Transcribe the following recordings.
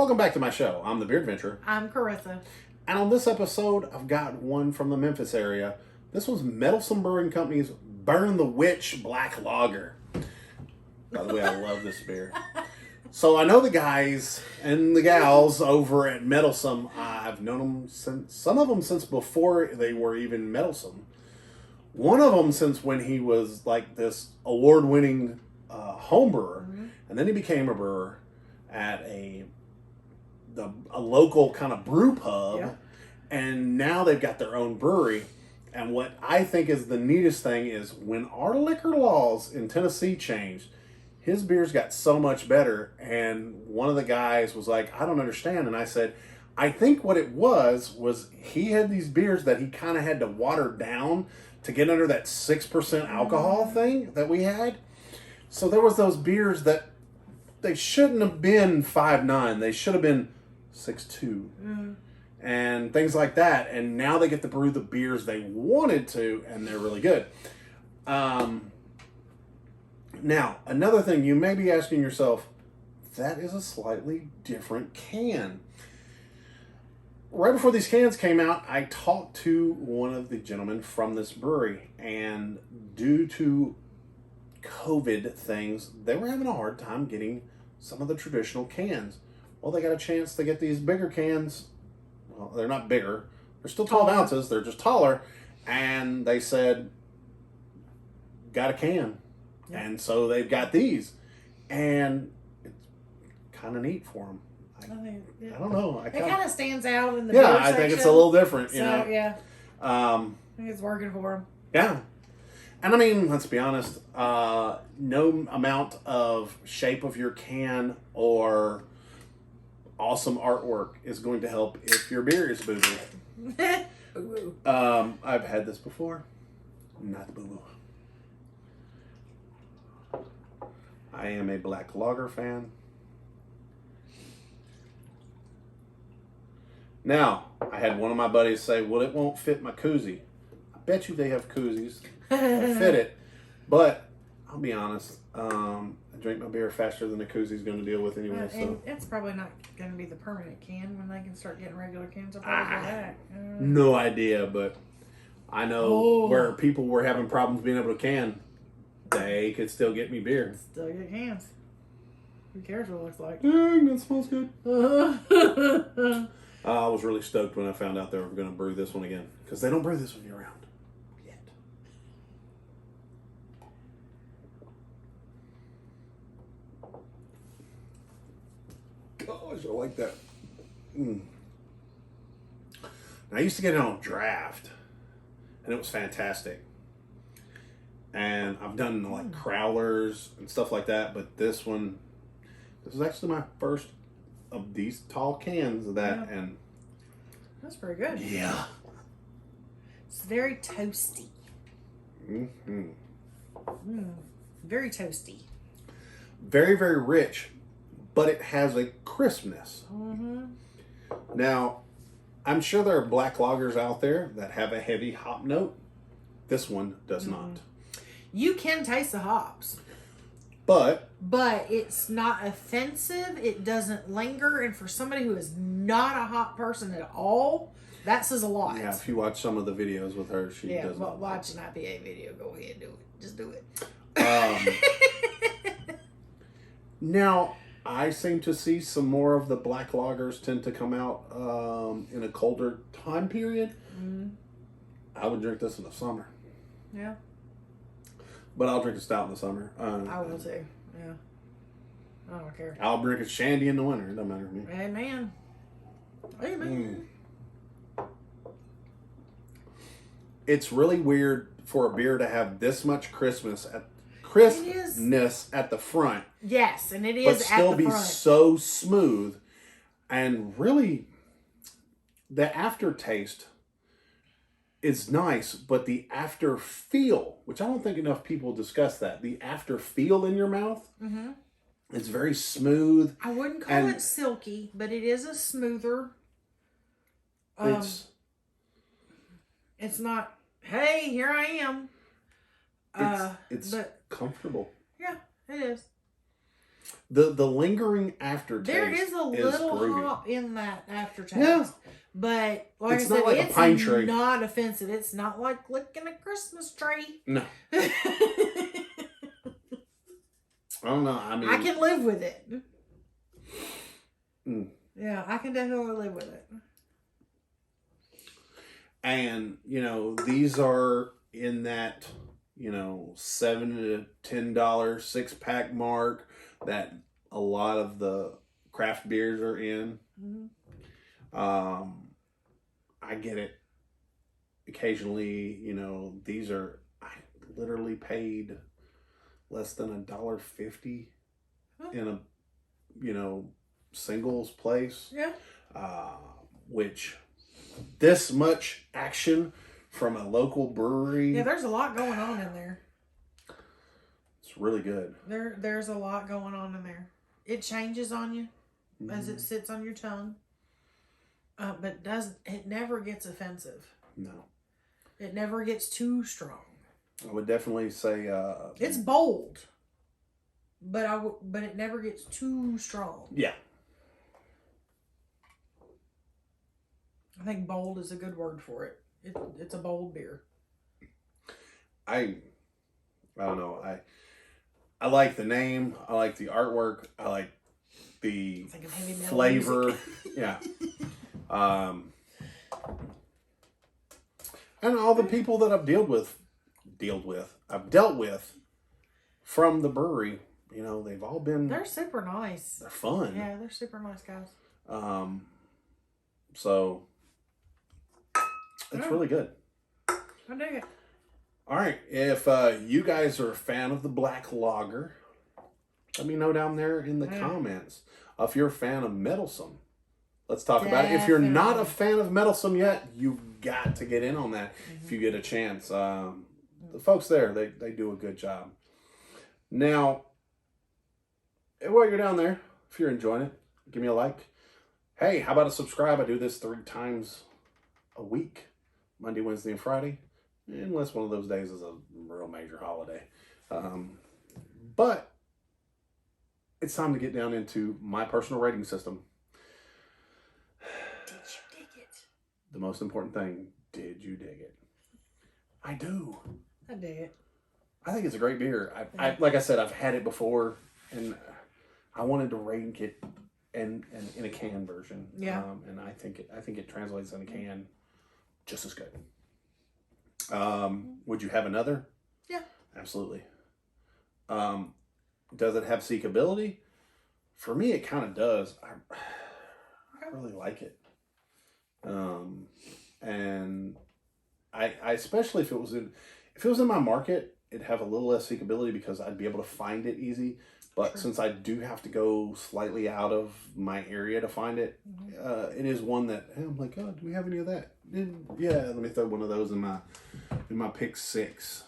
Welcome back to my show. I'm the Beard Adventurer. I'm Carissa. And on this episode, I've got one from the Memphis area. This was Meddlesome Brewing Company's Burn the Witch Black Lager. By the way, I love this beer. So I know the guys and the gals over at Meddlesome. I've known them since, some of them since before they were even Meddlesome. One of them since when he was like this award-winning home brewer. Mm-hmm. And then he became a brewer at a local kind of brew pub. Yeah. And now they've got their own brewery. And what I think is the neatest thing is when our liquor laws in Tennessee changed, his beers got so much better. And one of the guys was like, I don't understand. And I said, I think what it was he had these beers that he kind of had to water down to get under that 6% alcohol thing that we had. So there was those beers that they shouldn't have been 5.9. They should have been 6.2. And things like that. And now they get to brew the beers they wanted to, and they're really good. Now, another thing, you may be asking yourself, that is a slightly different can. Right before these cans came out, I talked to one of the gentlemen from this brewery, and due to COVID things, they were having a hard time getting some of the traditional cans. Well, they got a chance to get these bigger cans. Well, they're not bigger. They're still 12 ounces. They're just taller. And they said, got a can. Yeah. And so they've got these. And it's kind of neat for them. I don't know. It kind of stands out in the beer I think it's a little different. You know? Yeah. I think it's working for them. Yeah. And I mean, let's be honest, no amount of shape of your can or awesome artwork is going to help if your beer is boo-boo. I've had this before. Not boo-boo. I am a black lager fan. Now, I had one of my buddies say, well, it won't fit my koozie. I bet you they have koozies that fit it. But I'll be honest, I drink my beer faster than the koozie's going to deal with anyway. And it's probably not going to be the permanent can when they can start getting regular cans. I'll probably go back. No idea, but I know where people were having problems being able to can, they could still get me beer. Still get cans. Who cares what it looks like? Dang, that smells good. I was really stoked when I found out they were going to brew this one again. Because they don't brew this one year round. Yet. Gosh, I like that. Now, I used to get it on draft. And it was fantastic. And I've done like crowlers and stuff like that. But this is actually my first of these tall cans of that. Yeah. And that's pretty good. Yeah. It's very toasty. Very toasty. Very, very rich, but it has a crispness. Now, I'm sure there are black lagers out there that have a heavy hop note. This one does not. You can taste the hops. But it's not offensive. It doesn't linger. And for somebody who is not a hop person at all, that says a lot. Yeah, if you watch some of the videos with her, she does. Yeah, watch an IPA video. Go ahead and do it. Just do it. Now, I seem to see some more of the black lagers tend to come out in a colder time period. I would drink this in the summer. Yeah. But I'll drink a stout in the summer. I will too. Yeah. I don't care. I'll drink a shandy in the winter. It doesn't matter to me. Amen. Amen. It's really weird for a beer to have this much crispness at the front. Yes, and it is but still at the be front. So smooth, and really, the aftertaste is nice, but the after feel, which I don't think enough people discuss that, the after feel in your mouth, it's very smooth. I wouldn't call it silky, but it is a smoother. It's not, hey, here I am. It's comfortable. Yeah, it is. The lingering aftertaste. There is a little groovy. hop in that aftertaste. Yeah. But like It's I said, not like a it's pine tree. not offensive. It's not like licking a Christmas tree. No. I don't know. I mean, I can live with it. Mm. Yeah, I can definitely live with it. And, these are in that, $7 to $10 6-pack mark that a lot of the craft beers are in. Mm-hmm. I get it. Occasionally, these are, I literally paid less than $1.50 in a, singles place. Yeah. Which this much action from a local brewery. Yeah, there's a lot going on in there. It's really good. There's a lot going on in there. It changes on you as it sits on your tongue. But it never gets offensive. No. It never gets too strong. I would definitely say it's bold. But it never gets too strong. Yeah. I think bold is a good word for it. It's a bold beer. I don't know. I like the name. I like the artwork. I like the flavor. Yeah. And all the people that I've dealt with from the brewery, they've all been. They're super nice. They're fun. Yeah, they're super nice guys. So it's really good. I dig it. All right, if you guys are a fan of the black lager, let me know down there in the comments. If you're a fan of Meddlesome, let's talk about it. If you're not a fan of Meddlesome yet, you've got to get in on that if you get a chance. The folks there, they do a good job. Now, while you're down there, if you're enjoying it, give me a like. Hey, how about a subscribe? I do this 3 times a week, Monday, Wednesday, and Friday. Unless one of those days is a real major holiday. But it's time to get down into my personal rating system. Did you dig it? The most important thing, did you dig it? I do. I dig it. I think it's a great beer. I like I said, I've had it before, and I wanted to rank it in a can version. Yeah. And I think it translates in a can just as good. Would you have another? Yeah. Absolutely. Does it have seekability? For me, it kind of does. I really like it. And I especially if it was in my market, it'd have a little less seekability because I'd be able to find it easy. But since I do have to go slightly out of my area to find it, it is one that I'm like, oh, do we have any of that? Yeah, let me throw one of those in my pick 6.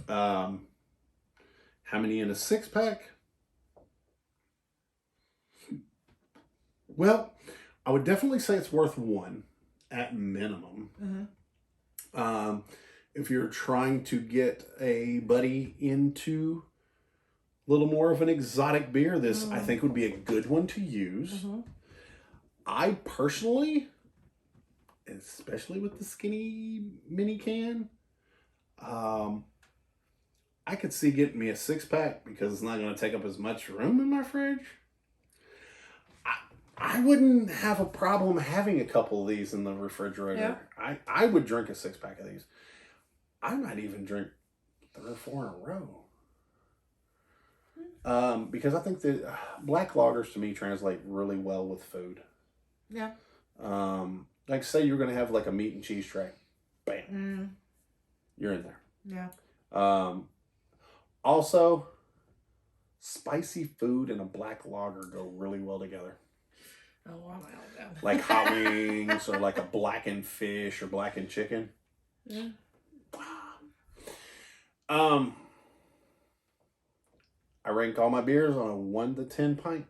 How many in a 6-pack? Well, I would definitely say it's worth 1 at minimum. If you're trying to get a buddy into a little more of an exotic beer, this I think would be a good one to use. I personally, especially with the skinny mini can, I could see getting me a 6-pack because it's not going to take up as much room in my fridge. I wouldn't have a problem having a couple of these in the refrigerator. Yeah. I would drink a 6-pack of these. I might even drink 3 or 4 in a row. Because I think that black lagers to me translate really well with food. Yeah. Like say you're going to have like a meat and cheese tray. Bam. You're in there. Yeah. Also, spicy food and a black lager go really well together. Oh, I'm out now. Like hot wings or like a blackened fish or blackened chicken. Yeah. I rank all my beers on a 1 to 10 pint.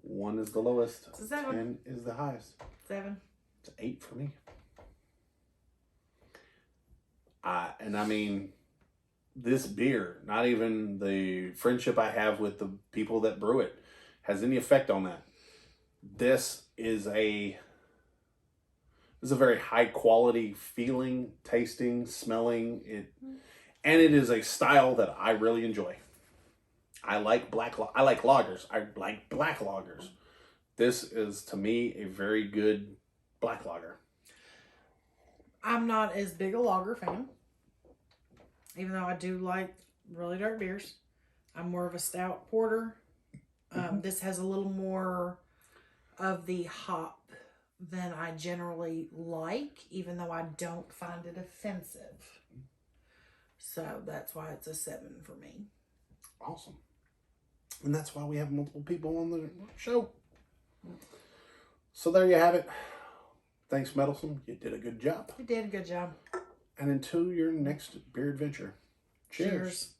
1 is the lowest. It's a 7. 10 is the highest. 7. It's an 8 for me. And I mean, this beer, not even the friendship I have with the people that brew it, has any effect on that. This is a very high quality feeling, tasting, smelling it, and it is a style that I really enjoy. I like lagers. I like black lagers. This is, to me, a very good black lager. I'm not as big a lager fan, even though I do like really dark beers. I'm more of a stout porter. This has a little more of the hop than I generally like, even though I don't find it offensive. So that's why it's a 7 for me. Awesome. And that's why we have multiple people on the show. So there you have it. Thanks, Meddlesome. You did a good job. You did a good job. And until your next beer adventure, cheers.